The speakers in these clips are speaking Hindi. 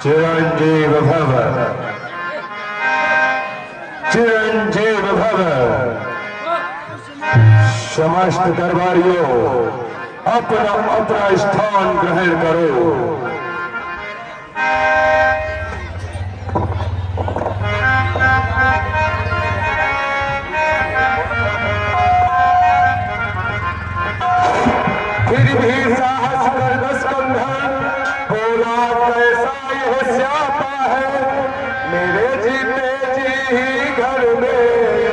चिरंजीव भव, चिरंजीव भव। समस्त दरबारियों अपना अपना स्थान ग्रहण करो। फिर भी साहस कर दस कंधन बोला कैसा यह स्यापा है। मेरे जीते जी ही घर में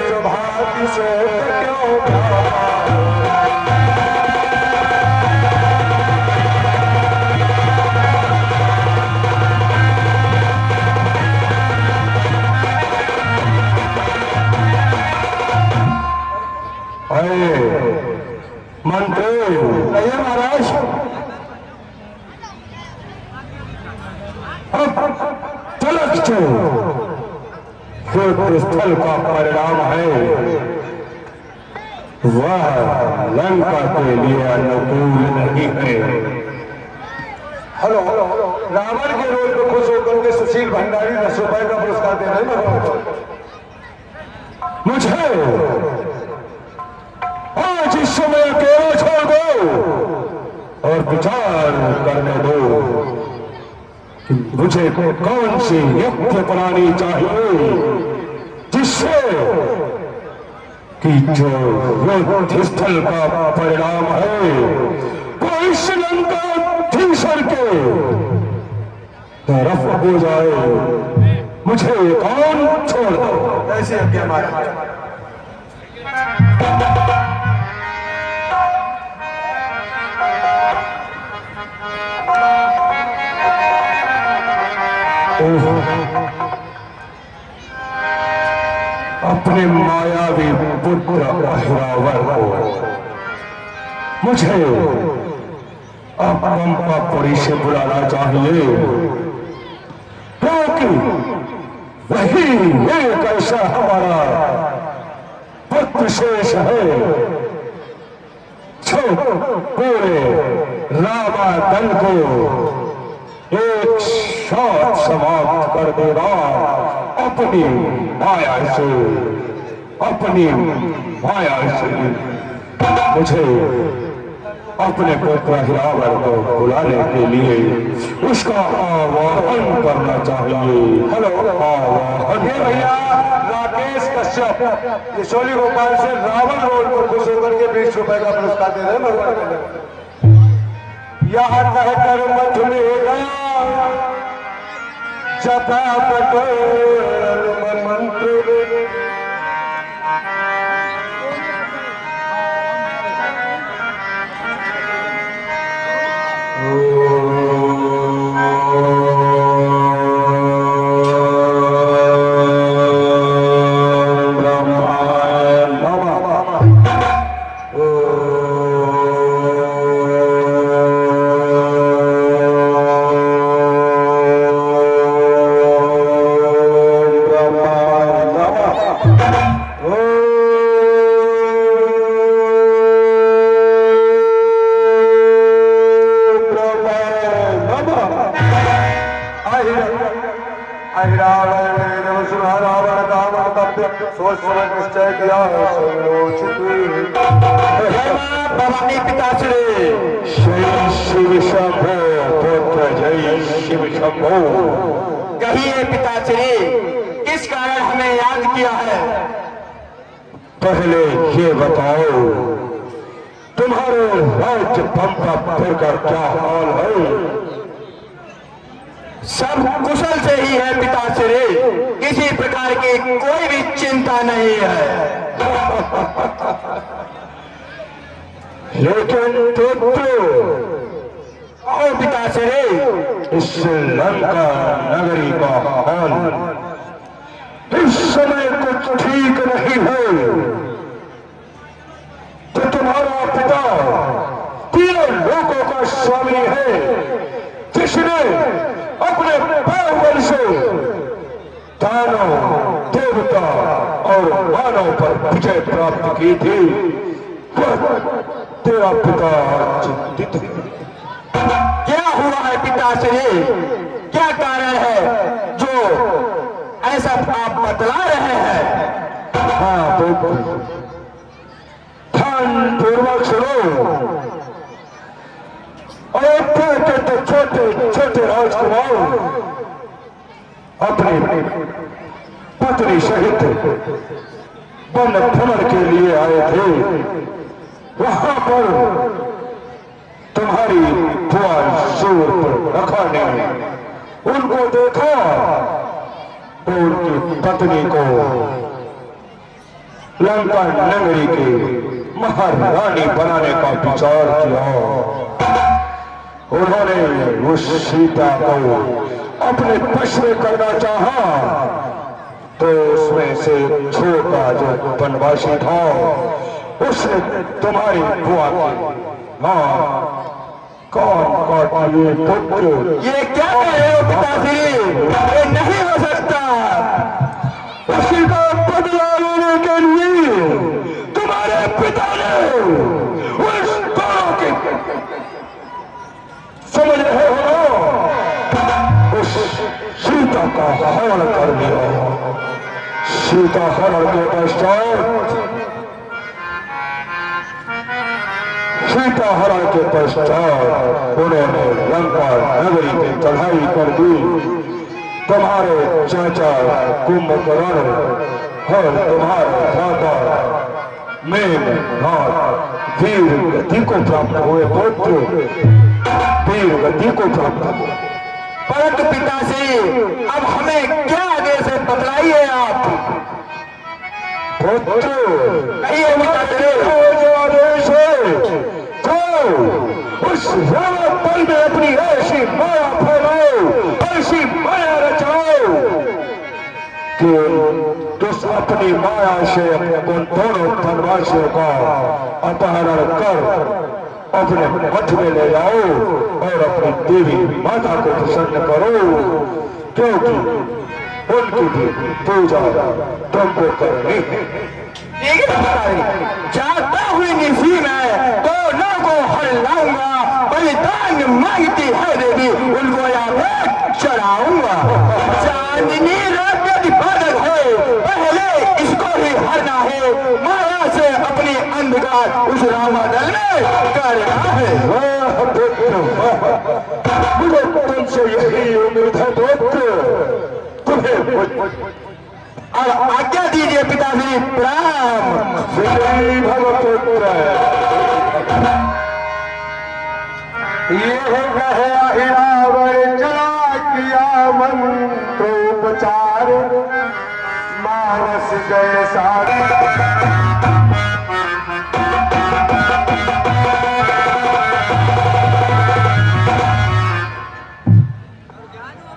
सौभाग्य से क्यों मंत्री नहीं महाराज, तिलक जो युद्ध स्थल का परिणाम है वह लंका के लिए अनुकूल नहीं है। हेलो, रावण के रोल में खुश होकर के सुशील भंडारी ₹10 का पुरस्कार दे रहे हैं। मुझे आज इस समय अकेला छोड़ दो और विचार करने दो कि मुझे कौन सी युक्ति अपनानी चाहिए जिससे कि जो युद्ध स्थल का परिणाम है वो इस लंकाधीश्वर के तरफ हो जाए। मुझे कौन छोड़ दो। ऐसे आज्ञा महाराज। अपने मायावी पुत्र अहिरावण को मुझे अब पंपापुरी से बुलाना चाहिए, क्योंकि वही एक ऐसा हमारा पुत्र शेष है जो पूरे रामादल को एक साथ समाप्त कर देगा अपनी माया से, अपनी माया से। मुझे अपने पुत्र हिरावण को बुलाने के लिए उसका आवाहन करना चाहिए। हेलो, आवाहन। ये भैया राकेश कश्यप किशोरी गोपाल से रावण रोल को खुश होकर के ₹20 का पुरस्कार दे रहे हैं भगवान के। यहाँ कहकर मत लेगा जटा पटल मंत्र सोच समझ निश्चय किया भवानी पिताश्री जय शिव शंभो पुत्र जय शिव शंभो। कहिए पिताश्री, किस कारण हमें याद किया है? पहले ये बताओ तुम्हारे राज्य पंपापुर का क्या हाल है? सब कुशल से ही है पिताश्री, किसी प्रकार की कोई भी चिंता नहीं है। लेकिन ओ पिताश्री, इस लंका नगरी का हाल इस समय कुछ ठीक नहीं है। तो तुम्हारा पिता तीनों लोगों का स्वामी है, जिसने अपने दानव देवता और मानव पर विजय प्राप्त की थी, तेरा पिता चिंतित है। क्या हुआ है पिताश्री? क्या कारण है जो ऐसा आप बतला रहे हैं? हाँ तो ध्यान पूर्वक सुनो। अयोध्या के तो छोटे छोटे राजकुमार अपनी पत्नी सहित वन भ्रमण के लिए आए थे। वहां पर तुम्हारी बुआ शूर्पणखा ने उनको देखा तो उनकी पत्नी को लंका नगरी की महारानी बनाने का विचार किया। उन्होंने उस सीता को अपने वश में करना चाहा तो उसमें से छोटा जो वनवासी था उसने तुम्हारी बुआ की कौन काट लिए पुत्र। ये क्या कह रहे हो पिताश्री? ये नहीं हो सकता। उसी का बदला लेने के लिए तुम्हारे पिता ने उस दोनों के समझ रहे हो उस सीता का हरण कर दिया। सीता हरण के पश्चात उन्होंने लंका नगरी की चढ़ाई कर दी। तुम्हारे चाचा कुंभकर्ण और तुम्हारे दादा मेघनाद वीर गति को प्राप्त हुए पुत्र, वीर गति को प्राप्त हुए। परंतु पिताश्री अब हमें क्या आदेश है बतलाइए आप। पुत्र कहिए पिताश्री। जो आदेश है उस रावण पल में अपनी ऐसी माया फैलाओ, ऐसी माया रचाओ कि तुम अपनी माया से उन दोनों वनवासियों का अपहरण कर अपने मठ में ले जाओ और अपनी देवी माता को प्रसन्न करो, क्योंकि उनकी भी पूजा तुमको करनी है। ठीक है पिताश्री, जाता हुई निशी में दोनों को हल्लाऊंगा, बलिदान मांगती है देवी उनको यहाँ चढ़ाऊंगा। चांदनी रात यदि बादल है पहले इसको ही हरना है, माया से अपनी अंधकार उस रामादल में करना है। वाह पुत्र वाह, मुझे तुमसे यही उम्मीद है पुत्र। तुम्हें और आज्ञा दीजिए पिताश्री, प्रणाम। श्री भगपुत्र ये कहे रावण चला किया मंत्रोपचार, मानस गए सारे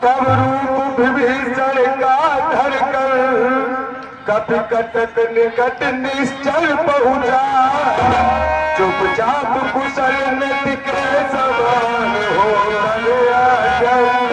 तब रूप विभीषण का धरकर कपि कटक निकट निश्चल पहुंचा, चुपचाप कुशल नट के समान हो गया जंगल।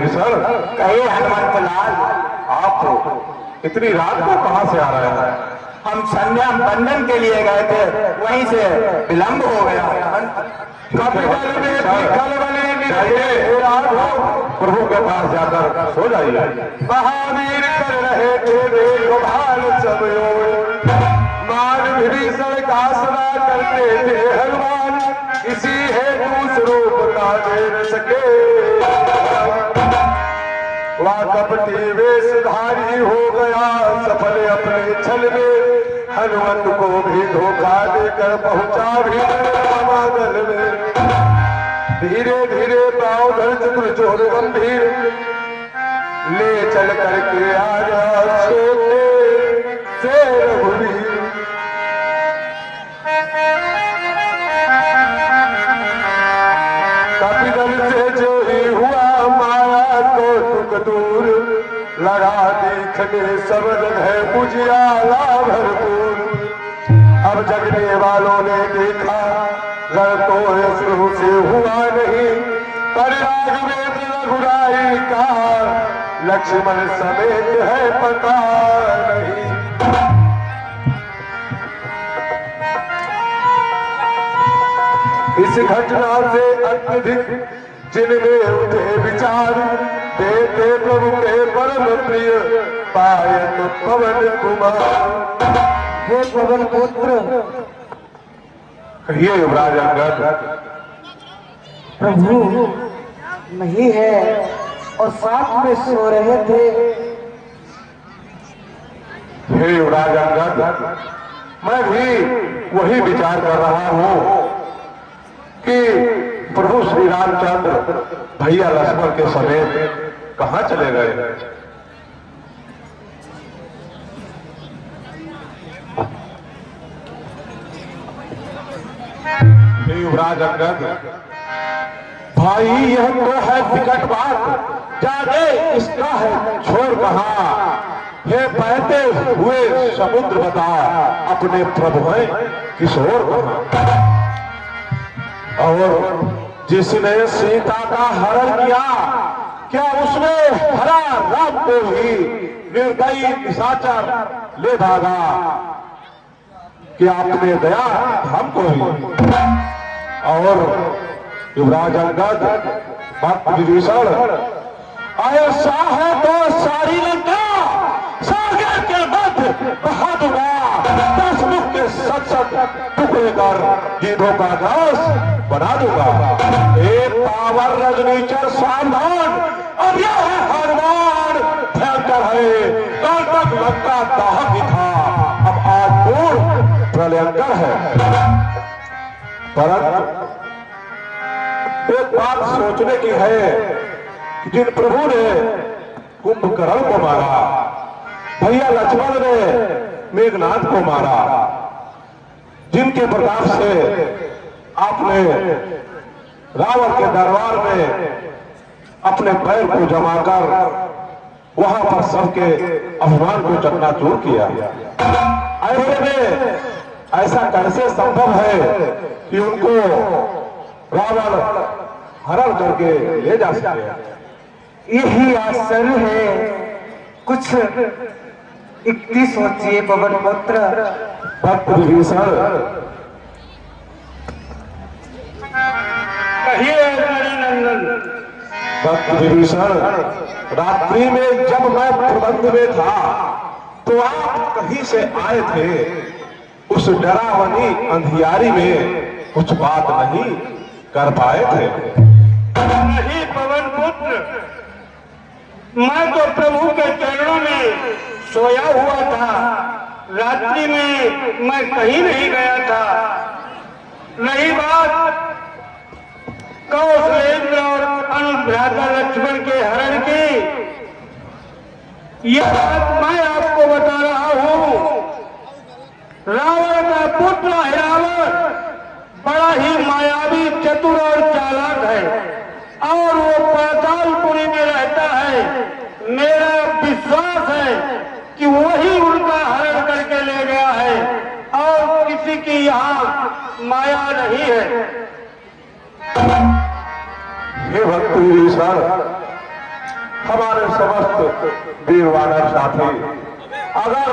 सर कहिए हनुमंत लाल, आप इतनी रात को कहां से आ रहे हैं? हम संध्या बंदन के लिए गए थे, वहीं से विलंब हो गया। प्रभु के पास जाकर सो जाइए। महावीर कर रहे थे देखभाल सब ओर, मान विभीषण का सदा करते थे हनुमान, इसी हेतु स्वरूप का दे न सके। वह कपटी वेशधारी हो गया सफल अपने छल में, हनुमंत को भी धोखा देकर पहुंचा भी रामादल में। धीरे धीरे पाँव धर चतुर चोर गंभीर ले चल करके आजा छोटे से रघुवीर। कपिदल से जो ही हुआ माया को टुक दूर लगा देखने सब जगह उजियाला भरपूर। अब जगने वालों ने देखा घर तो शुरू से हुआ नहीं, पर राघवेंद्र रघुराई का लक्ष्मण समेत है पता नहीं। इस घटना से अत्यधिक जिनमें उठे विचार, देते प्रभु के परम प्रिय पायत पवन कुमार। हे पवन पुत्र, कहिए युवराज अंगद। प्रभु नहीं है और साथ में सो रहे थे। हे युवराज अंगद, मैं भी वही विचार कर रहा हूँ कि प्रभु श्री रामचंद्र भैया लक्ष्मण के समेत कहाँ चले गए। हे युवराज अंगद, भाई यह तो है विकट बात, जाने इसका है छोर कहाँ। हे बहते हुए समुद्र बता, अपने प्रभु है किशोर कहाँ। और जिसने सीता का हरण किया, क्या उसने हरा राम को ही निर्दयी निशाचर ले भागा। कि आपने दया हमको ही। और युवराज अंगद, भक्त विभीषण, ऐसा है तो सारी लंका सागर के मध्य बहा दूंगा। 10 मुख के सत टुकड़े कर गीधों का घास बना दूंगा। एक पावर रजनीचर सावधान, अब यह है हनुमान भयंकर है। कल तक लंका दाहक ही था, अब आज पूर्ण प्रलयंकर है। परंतु एक बात सोचने की है कि जिन प्रभु ने कुंभकर्ण को मारा, भैया लक्ष्मण ने मेघनाथ को मारा, जिनके प्रताप से आपने रावण के दरबार में अपने पैर को जमाकर वहां पर सबके अभिमान को चकनाचूर किया, ऐसे में ऐसा कैसे संभव है कि उनको रावण हरण करके ले जा सके। यही आश्चर्य है। कुछ युक्ति सोचिए पवन पुत्र। भक्त विभीषण, भक्त विभीषण, रात्रि में जब मैं प्रबंध में था तो आप कहीं से आए थे। उस डरावनी अंधियारी में कुछ बात नहीं कर पाए थे। नहीं पवन पुत्र, मैं तो प्रभु के चरणों में सोया हुआ था। रात्रि में मैं कहीं नहीं गया था। रही बात कौशलेंद्र और अनुभ्राता लक्ष्मण के हरण की, यह बात मैं आपको बता रहा हूँ। रावण का पुत्र है रावण, बड़ा ही मायावी, चतुर और चालाक है और वो पातालपुरी में रहता है। मेरा विश्वास है कि वही उनका हरण करके ले गया है और किसी की यहाँ माया नहीं है। हे भक्त विभीषण, हमारे समस्त वीर वानर साथी अगर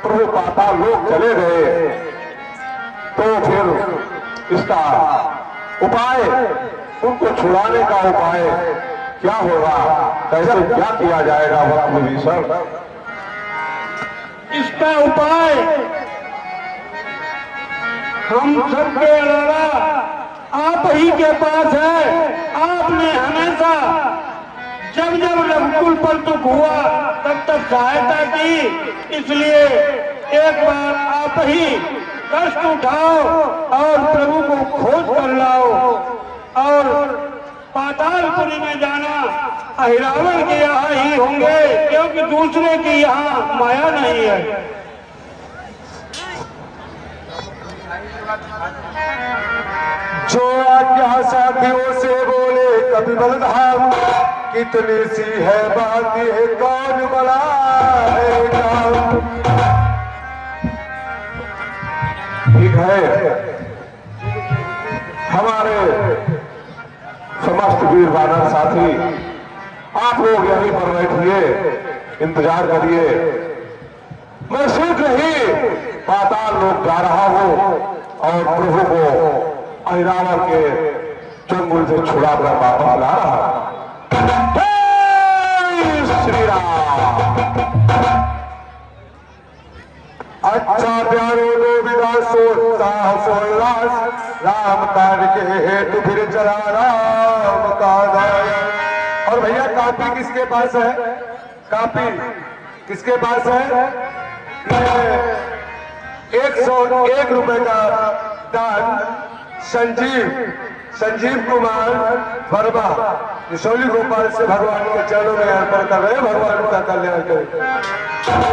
प्रभु पाताल लोक चले गए तो फिर इसका उपाय, उनको छुड़ाने का उपाय क्या होगा, कैसे क्या किया जाएगा भक्त विभीषण। इसका उपाय हम सबके अलावा आप ही के पास है। आपने हमेशा जब जब रघुकुल पर दुख हुआ तब तक सहायता की, इसलिए एक बार आप ही कष्ट उठाओ और प्रभु को खोज कर लाओ। और पातालपुरी में जाना अहिरावण के यहाँ ही होंगे, क्योंकि दूसरे की यहाँ माया नहीं है। जो आज्ञा साथियों से बोले कभी बलधाम, कितनी सी है बात ये कौन बड़ा है काम। ठीक है, हमारे समस्त वीर वानर साथी, आप लोग यहीं पर बैठिए, इंतजार करिए। मैं शीघ्र ही पाताल लोक जा रहा हूं और प्रभु को अहिरावण के चंगुल से छुड़ाकर वापस ला रहा हूं। जय श्री राम। अच्छा प्यारो गोविंदा सोचता सोल्लास, राम कार्य के हेतु फिर चला राम का दास। और भैया कापी किसके पास है? कापी किसके पास है? 101 रुपए का दान संजीव कुमार वर्मा निशोली गोपाल से भगवान के चरणों में अर्पण कर रहे हैं। भगवान का कल्याण करें।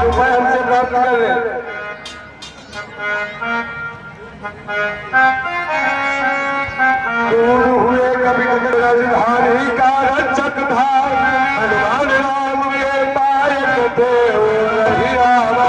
रुपए हमसे प्राप्त कर रहे। दूर हुए कभी कभी राजधानी का रक्षक था, हनुमान राम के पायक थे रही हमारे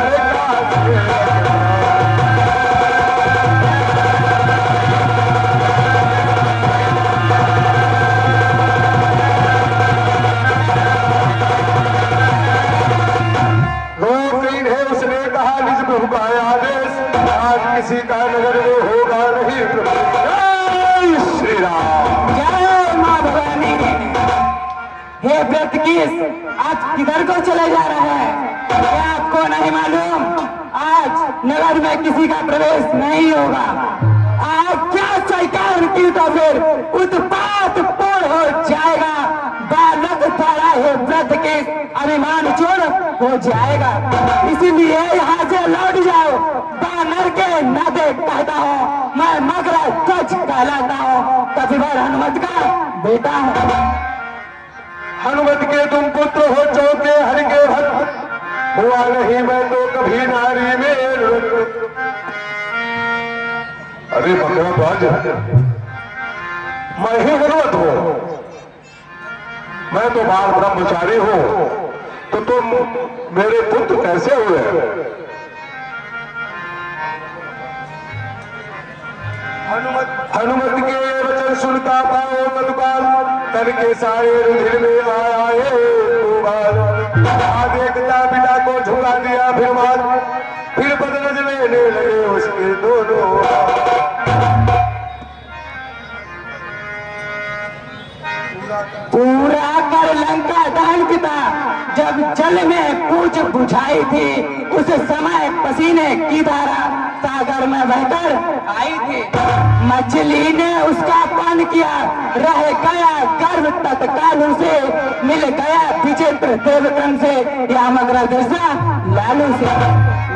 किसी का नगर में होगा नहीं। जय श्री राम। जय मां भवानी। हे व्रतकीस, आज किधर को चले जा रहे हैं? क्या आपको नहीं मालूम आज नगर में किसी का प्रवेश नहीं होगा? आज क्या सरकार की तो फिर उत्पात पूर्ण हो जाएगा। बालक तारा है व्रतकीस, अभिमान चोर हो जाएगा। इसीलिए यहाँ से लौट जाओ। बानर के नाते कहता हूँ, मैं मगरा ध्वज कहलाता हूँ, कपिवर हनुमत का बेटा हूँ। हनुमत के तुम पुत्र हो, चौके हर के भक्त, हुआ नहीं मैं तो कभी नारी में। अरे मगरा ध्वज, मैं ही हनुमत हूँ, मैं तो बाल ब्रह्मचारी हूँ, तो तुम मेरे पुत्र कैसे हुए? हनुमत के वचन सुनता पाओ मधुपाल, तन के सारे रुधिर में आया देखता पिता को झुका दिया फिर मार, फिर बदनज लेने लगे उसके दोनों। पूरा कर लंका दहन पिता, जब जल में पूछ बुझाई थी, उस समय पसीने की धारा सागर में बहकर आई थी। मछली ने उसका पान किया, रह गया गर्भ तत्काल उसे, मिल गया विचित्र देवकन से, या मगर दृष्टा लालू से।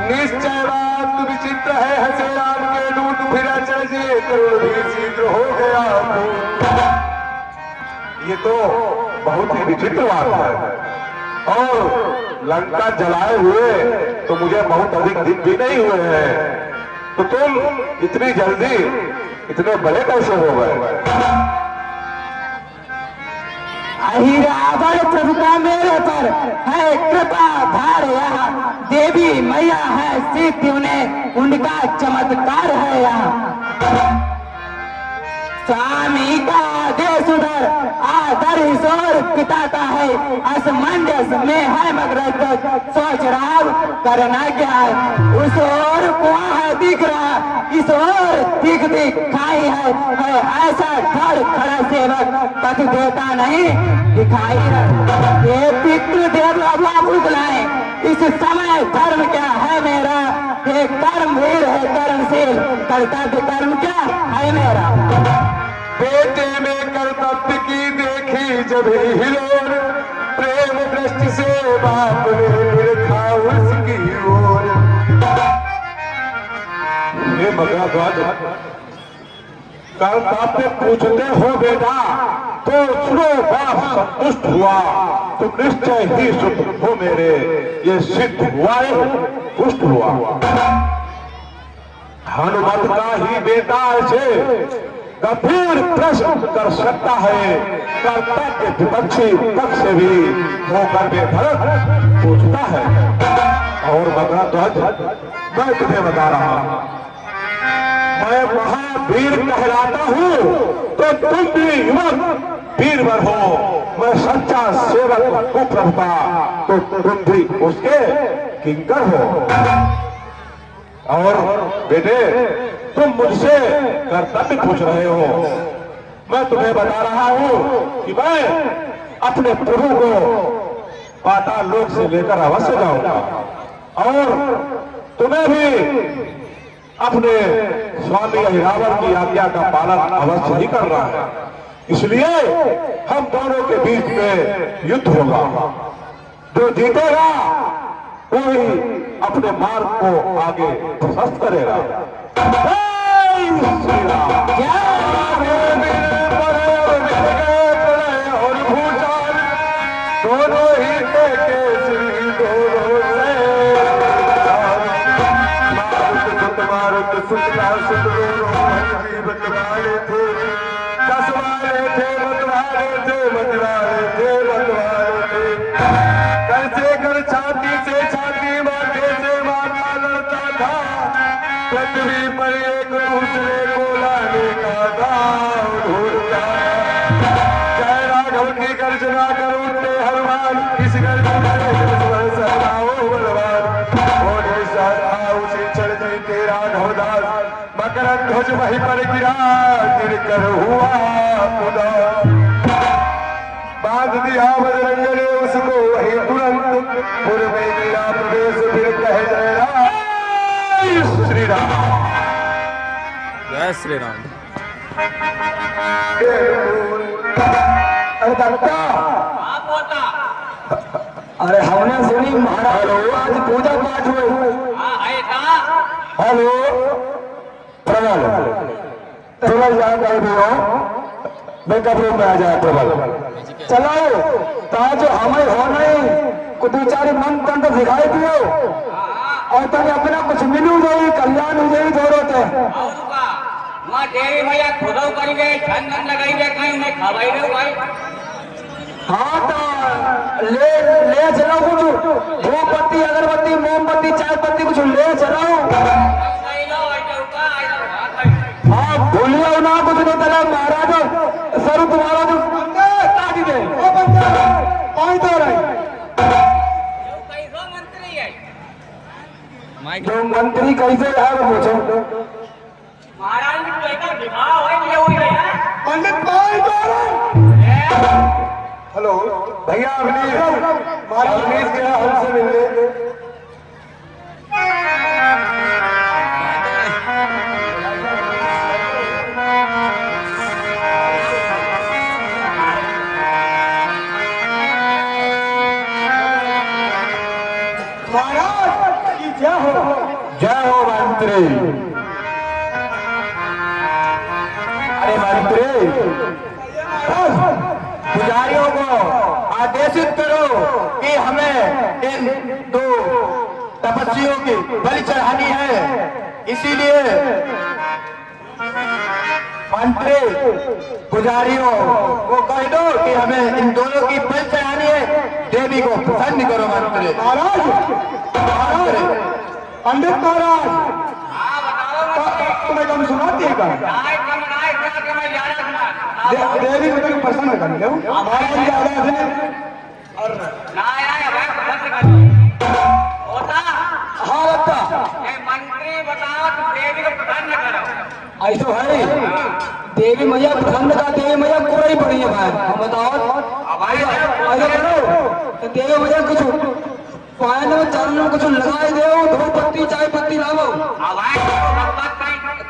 निश्चय बात विचित्र है, हंसे राम के दूत फिर अचल जी, करुण भी शीघ्र हो गया। ये तो बहुत ही विचित्र बात है। और लंका जलाए हुए तो मुझे बहुत अधिक दिन भी नहीं हुए हैं, तो तुम इतनी जल्दी इतने बड़े कैसे हो गए? अहिरावण प्रभु का मेरे पर है कृपा भार, यहाँ देवी मैया है सिद्धि, उन्हें उनका चमत्कार है यहाँ। स्वामी का आदेश उधर आदर ईश्वर पिता का है, असमंजस में है मगर सोच रहा करना क्या है। उस ओर कुआं है दिख रहा, इस ओर दिख खाई है ऐसा खड़ खड़ा सेवक पथ देता नहीं दिखाई है। ये पितृदेव अब बुझलाए, इस समय धर्म क्या है मेरा, ये कर्मवीर है कर्मशील, कर्तव्य कर्म क्या है मेरा। बेटे में कर्तव्य की देखी जब हिलोर, प्रेम दृष्टि से बाप ने देखा उसकी ओर। ये मगरा ध्वज कर्तव्य पूछते हो बेटा तो सुनो, बाप संतुष्ट हुआ तो निश्चय ही सुख हो मेरे, ये सिद्ध हुआ है, पुष्ट हुआ। हनुमत का ही बेटा ऐसे गंभीर प्रश्न कर सकता है, कर्तव्य विपक्षी पक्ष से भी होकर बेधड़क पूछता है। और मगरध्वज, मैं तुम्हें बता रहा हूं, मैं महावीर कहलाता हूं तो तुम भी युवक वीरवर हो। मैं सच्चा सेवक हूं प्रभु का तो तुम भी उसके किंकर हो। और बेटे तुम मुझसे कर्तव्य पूछ रहे हो, मैं तुम्हें बता रहा हूं कि मैं अपने प्रभु को पाताल लोक से लेकर अवश्य जाऊंगा और तुम्हें भी अपने स्वामी अहिरावण की आज्ञा का पालन अवश्य ही करना है। इसलिए हम दोनों के बीच में युद्ध होगा, जो जीतेगा वही अपने मार्ग को आगे प्रशस्त करेगा। जय श्री राम। और भूचाल दोनों ही केसरी दोनों से मारुत सुतला मतवाले थे, कसवाले थे, मतवाले थे, मतवाले थे, मतवाले थे। कर से कर छाती से छाती, माथे से माथा लड़ता था, पृथ्वी पर एक दूसरे को लाने का दाव ढूंढता। जय राघव की गर्जना करो ते हनुमान, इस गर्जना बलवान होने साधा उसे चढ़ जीते राघव दास। मकरध्वज वहीं पर गिरा, गिर कर हुआ उदास। बांध दिया बजरंग ने उसको वही तुरंत, पुर में गिरा प्रवेश फिर कह जय राम श्री राम। जय श्री राम। अरे दादा, अरे हमने सुनी महाराज आज पूजा पाठ हुए। हेलो प्रबल, प्रबल जानकारी दो, मेकअप रूम में आ जाए प्रबल। चलो ताज हमें हो नहीं को दो चार मन तंत्र दिखाई दियो और तने अपना कुछ मिलू नहीं, कल्याण हो जाए थोड़ो ते। मां देवी मैया खुदो करेंगे, चंदन लगाएंगे, कहीं मैं खवाई दो भाई। हाँ तो ले चलो कुछ धूपबत्ती, अगरबत्ती, मोमबत्ती, चाय पत्ती कुछ ले चलो। हाँ भूलियो ना कुछ नहीं तला महाराज सर तुम्हारा जो ताकि दे ओ बंदा पानी तो रही जो मंत्री कैसे है वो पूछो। महाराज ने कहता विवाह हो ये हुई है पंडित पानी तो रही। हेलो भैया, अवनीश क्या हमसे मिलने। महाराज की जय हो मंत्री। अरे मंत्री, पुजारियों को आदेशित करो कि हमें इन दो तपस्वियों की बलि चढ़ानी है। इसीलिए मंत्री पुजारियों को कह दो कि हमें इन दोनों की बलि चढ़ानी है। देवी को प्रसन्न करो मंत्री। महाराज, पंडित महाराज, तुम्हें कम सुनाती है क्या? देवी को तुम प्रसन्न कर लो। महाराज ज्यादा है और हाँ बता मंत्री बताओ तो देवी को प्रसन्न करो। ऐसा है देवी मैया प्रसन्न का, देवी मैया पूरा ही पड़ी है भाई। हम बताओ ऐसा करो तो देवी मैया कुछ पायल में चरण में कुछ लगाए दो, धूप पत्ती चाय पत्ती लाओ।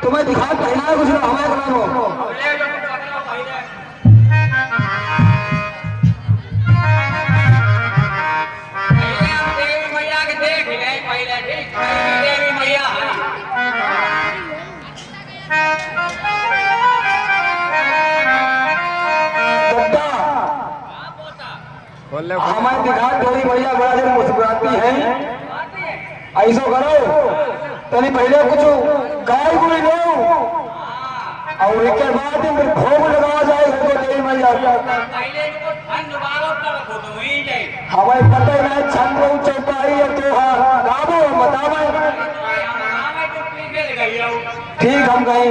तुम्हें दिखा पहना कुछ ना हमें कराओ। देवी मैया के देख ले पहले देवी मैया हमें दिखा तेरी भैया बड़ा जन मुस्कुराती है। ऐसा करो तनी पहले कुछ गाय गुड़ी लो और एक बाद फिर भोग लगाया जाए तो तेरी भैया पहले इनको ठंड वालों पर रखो तो वहीं जाए। हमें पता ही नहीं छंद चौपाई है तो गाबो बतावे। ठीक हम गए।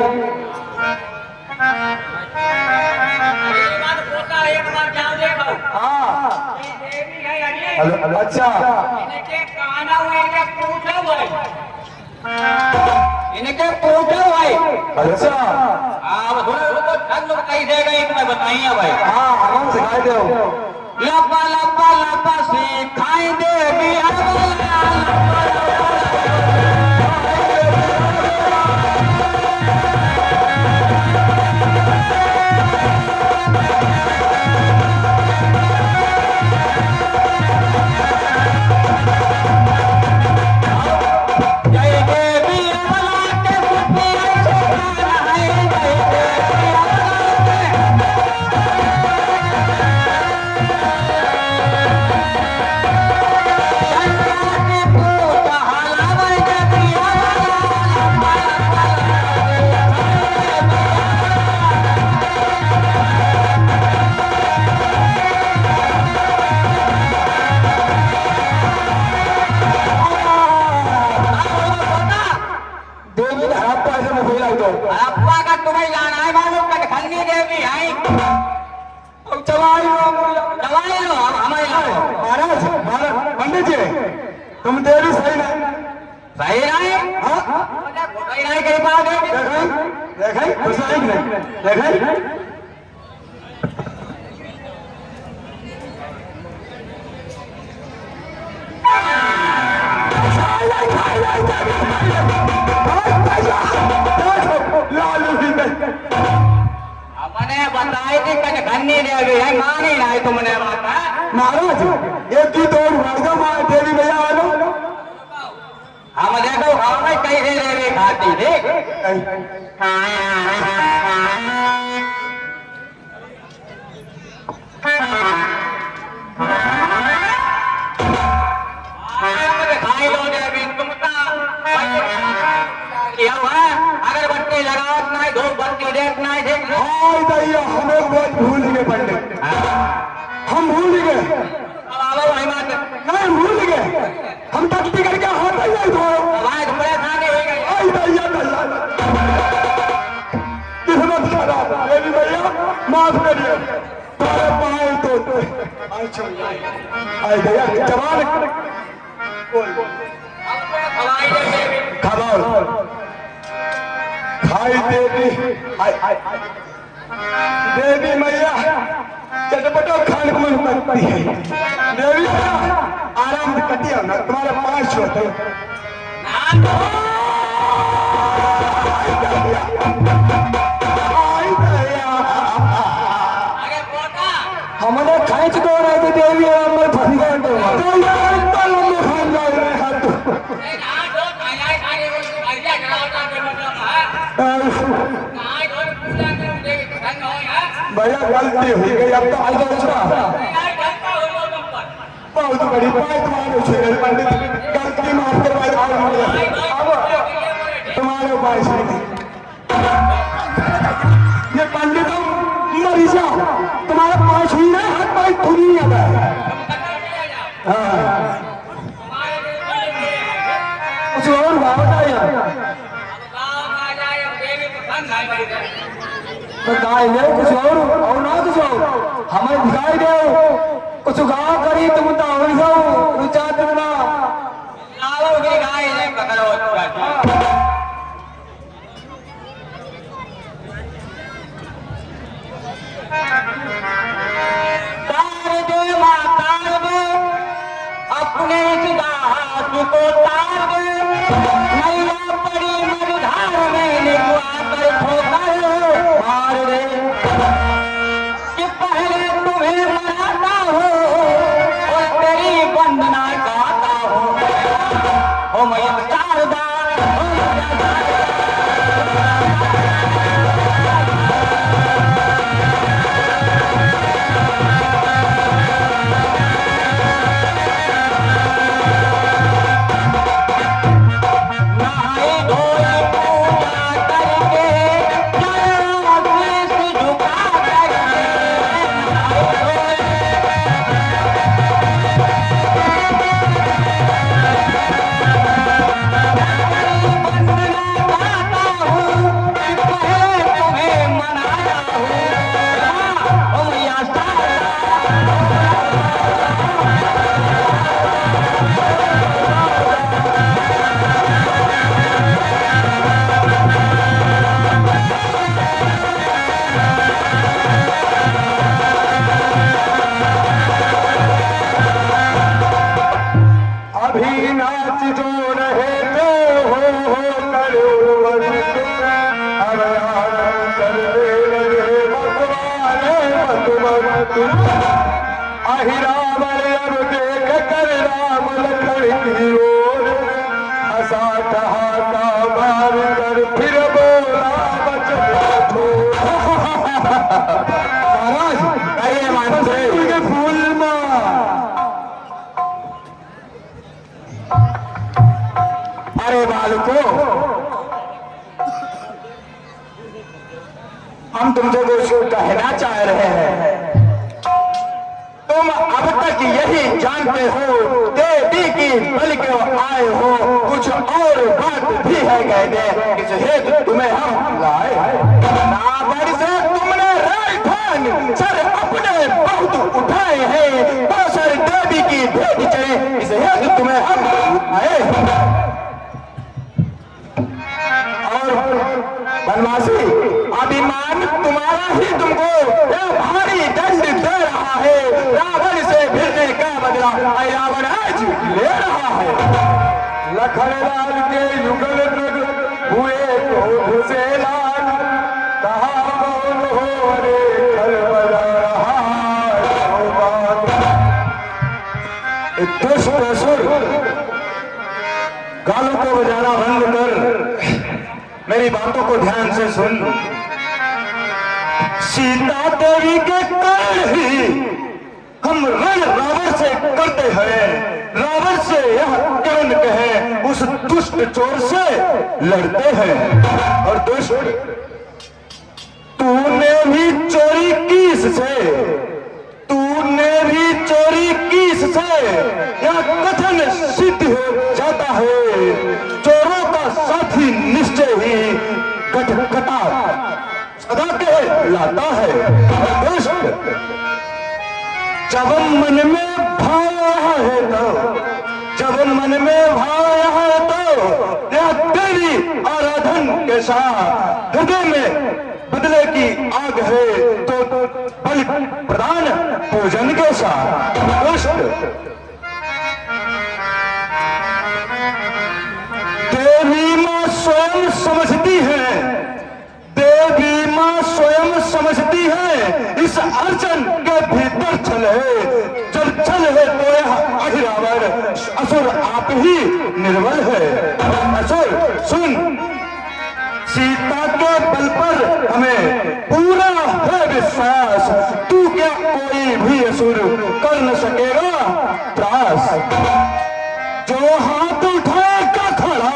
एक बार जाओ देखो। हाँ ये देवी है अरे। अच्छा इनके काना हुए इनके पूछो भाई। इनके पूछो भाई। अच्छा हाँ वो ठग लोग कैसे गए तुम्हें बताइए भाई। हाँ हम सिखाए दो। लपा लपा लपा सिखाई देवी अप्पा का तुम्हें जाना है मालूम का खन्नी देवी आई। दवाई दवाई लो हमारे लो। महाराज महाराज पंडित जी तुम देवी सही नहीं सही नहीं। हाँ सही नहीं कहीं बात है। देखाई देखाई कुछ नहीं देखाई लालू ही नहीं अपने बताई थी कल खन्नी देवी है मानी नहीं तुमने बात है। महाराज एक की दौड़ भागा मार देवी भैया आलो हम देखो हमें कैसे देवी खाती थी। खाई लो देवी तुम किया हुआ अगरबत्ती लगाओ नहीं धूप बत्ती देख नहीं देख लो। हाय दैया हमें बहुत भूल गए पंडित हम भूल गए अब आओ भाई बात नहीं भूल गए हम तख्ती करके हाथ नहीं आई तो भाई तुमने खाने हो गए। आई दैया दैया किस्मत खराब देवी भैया माफ करिए तुम्हारे पाँव तो आई दैया जवान हवाई देवी खबर खाई देवी देवी मैया चटपटो खान को मन करती है देवी मैया आराम से कटिया ना तुम्हारे पाँच होते अरे पोता हमने खींच दो रहे थे देवी हमने फंस गए तो लंबे खान जा रहे हैं नहीं ना दो खाने खाने को आइडिया कराता है मतलब है ना दो पूजा कर देवी धन हो यार। भैया गलती हुई गई अब तो आज तो यार घंटा हो लो तुम पर। बहुत बड़ी बात तुम्हारे छेड़ पंडित गलती माफ करवाई तुम्हारे उपाय से नहीं ये पंडित मरी जाओ तुम्हारे पास हुई ना हाथ पाई थोड़ी है कुछ और भाव बताइए तो गाय ले कुछ और ना कुछ और हमें दिखाई दे कुछ गाँव करी तुम तो हो जाओ ऊंचा तुमना अपने हाथ को तार दे मैया पड़ी मझधार में निकला कर ठोकर मार दे कि पहले तुम्हें मनाता हो और तेरी वंदना गाता हो मैं शारदा आहि रावण अब देख कर राम लखन की ओर हंसा ठहाका मार कर फिर बोला वचन महाराज अरे मानसे के फूल मां अरे बालको हम तुमसे कुछ कहना चाह रहे हैं। तुम अब तक यही जानते हो देवी की बल के आए हो, कुछ और बात भी है कहने, इस हेतु तुम्हें हम लाए। रावण से तुमने राजधान सर अपने बहुत उठाए हैं, तो सर देवी की भेंट चढ़े, इस हेतु तुम्हें हम आए। और बनवासी अभिमान तुम्हारा ही तुमको यह भारी दंड दे रहा है। रावण से भिड़ने का बदला रावण आज ले रहा है। लखनलाल के युगल तक हुए क्रोध से लाल कहा कौन हो रे कल बजा रहा दुष्ट असुर गालों को बजाना बंद कर, मेरी बातों को ध्यान से सुन। सीता देवी के कारण ही हम रण रावण से करते हैं। रावण से यह कर्ण कहे उस दुष्ट चोर से लड़ते हैं। और दुष्ट तूने भी चोरी की इससे, तूने भी चोरी की इससे, यह कथन सिद्ध हो जाता है। चोरों का साथी निश्चय ही कटकटा सदा के लाता है। दुष्ट जब मन में भाव है तो, जब मन में भाव है तो यह तेरी आराधन के साथ हृदय में बदले की आग है तो बल प्रदान पूजन के साथ। दुष्ट देवी मां स्वयं समझती है, देवी मां स्वयं समझती है इस अर्चन के भीतर छल है। जब छल है तो यह अहिरावण असुर आप ही निर्बल है। असुर सुन, सीता के बल पर हमें पूरा है विश्वास, तू क्या कोई भी असुर कर न सकेगा त्रास। जो हाथ उठाएगा खड़ा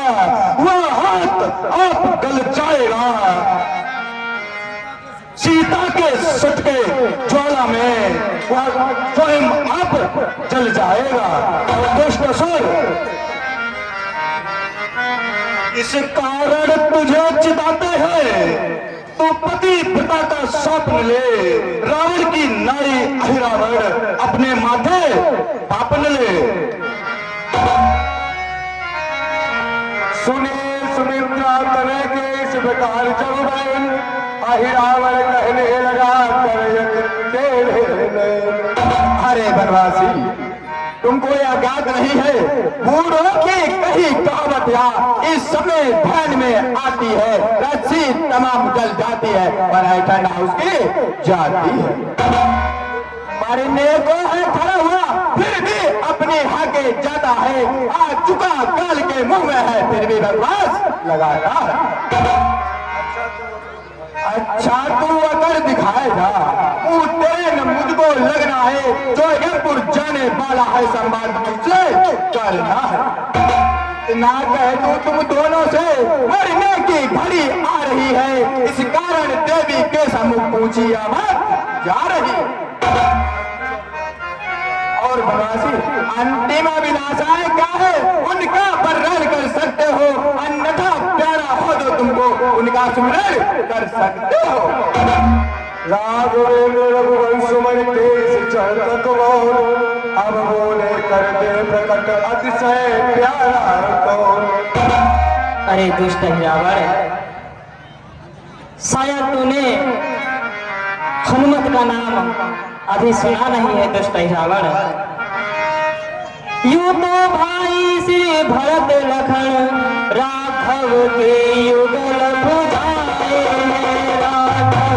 वह हाथ आप गल जाएगा। सीता के सटके ज्वाला में वह स्वयं आप जल जाएगा। दुष्ट असुर इस कारण तुझे चिताते हैं, तो पति पिता का स्वप्न ले। रावण की नारी अहिरावण अपने माथे पापन ले। सुने सुमित्रा तने के इस प्रकार जब बहन अहिरावण कहने लगा अरे बनवासी तुमको यह ज्ञात नहीं है, बूढ़ों की कही कहावत या इस समय ध्यान में आती है, रस्सी तमाम जल जाती है और ऐठन उसकी जाती है। मरने को है खड़ा हुआ फिर भी अपने आगे जाता है, आ चुका काल के मुंह में है फिर भी बकवास लगाता है। अच्छा तू अगर दिखाएगा वो तेरे न मुझको लगना है, जो यमपुर जाने वाला है संवाद मुझसे करना है। ना कह तू तुम दोनों से मरने की घड़ी आ रही है, इस कारण देवी के सम्मुख पूछी आवाज जा रही। और बनवासी अंतिम अभिलाषाएं क्या है उनका वर्णन कर सकते हो, अन्यथा प्यारा हो तो तुमको उनका सुमिरन कर सकते हो। राघवेंद्र रघुवंश मन तेज चढ़त कौन, अब बोले कर दे प्रकट अतिशय प्यारा कौन। अरे दुष्ट रावण, शायद तूने हनुमत का नाम अभी सुना नहीं है। दुष्ट रावण, यूं तो भाई श्री भरत लखन राघव के युगल बुझाए राघव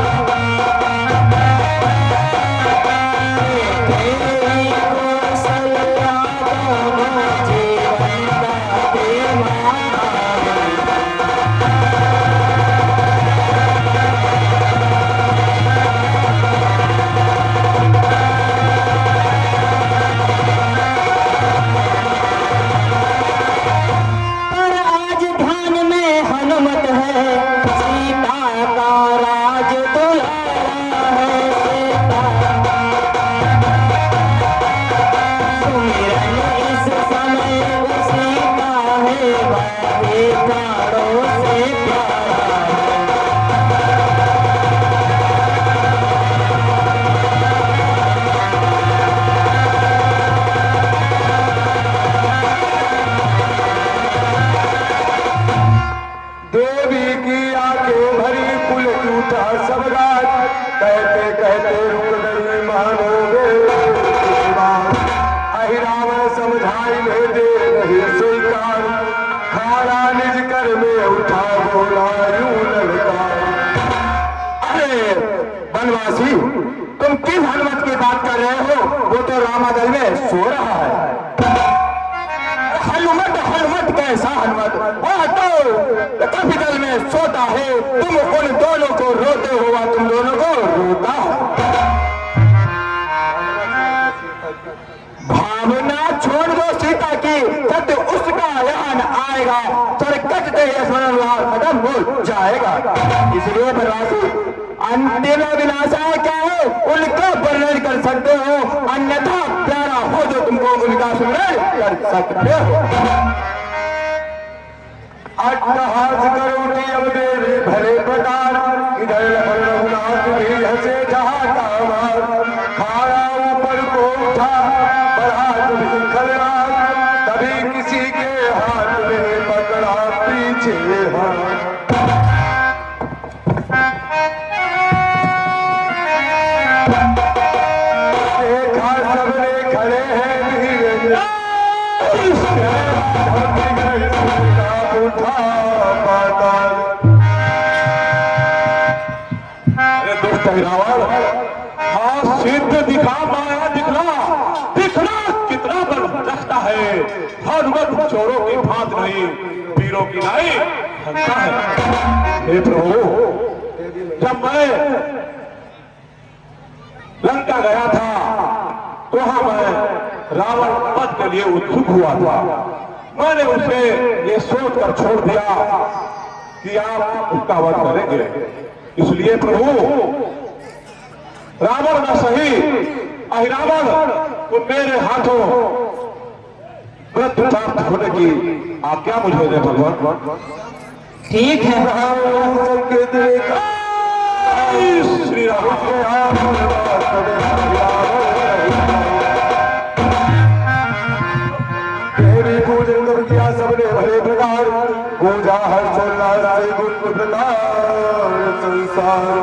सोता है, तुम उन दोनों को रोते हुआ तुम दोनों को रोता हो। भावना छोड़ दो सीता की, सत्य उसका यहाँ न आएगा, सर कटते ही स्मरण खत्म हो जाएगा। इसलिए बनवासी अंतिम अभिलाषा क्या है उनका वर्णन कर सकते हो, अन्यथा प्यारा हो जो तुमको उनका स्मरण कर सकते हो। अट्टहास करो कि अब मेरे भले प्रकार, इधर रघुनाथ भी हंसे जहाँ कामार, खाया ऊपर को उठा बढ़ा भी खलना, तभी किसी के हाथ में पकड़ा पीछे हाथ। देखा सबने खड़े हैं धीरे उठा पाताल। अरे दुष्ट रावण, हाँ सिद्ध दिखा माया दिखला, दिखला कितना बल रखता है, हर वक्त चोरों की भात नहीं, पीरों की नहीं हंसता है। हे प्रभु, जब मैं लंका गया था तो वहां मैं रावण वध के लिए उत्सुक हुआ था। मैंने उसे ये सोचकर छोड़ दिया कि आप उसका वध करेंगे, इसलिए प्रभु रावण न सही अहिरावण को मेरे हाथों मृत्यु प्राप्त होने की आज्ञा मुझे दे भगवान। ठीक है। श्री राम। तेरी पूजन कर किया सबने भले प्रकार, पूजा हर चल रहा है गुण प्रकार संसार।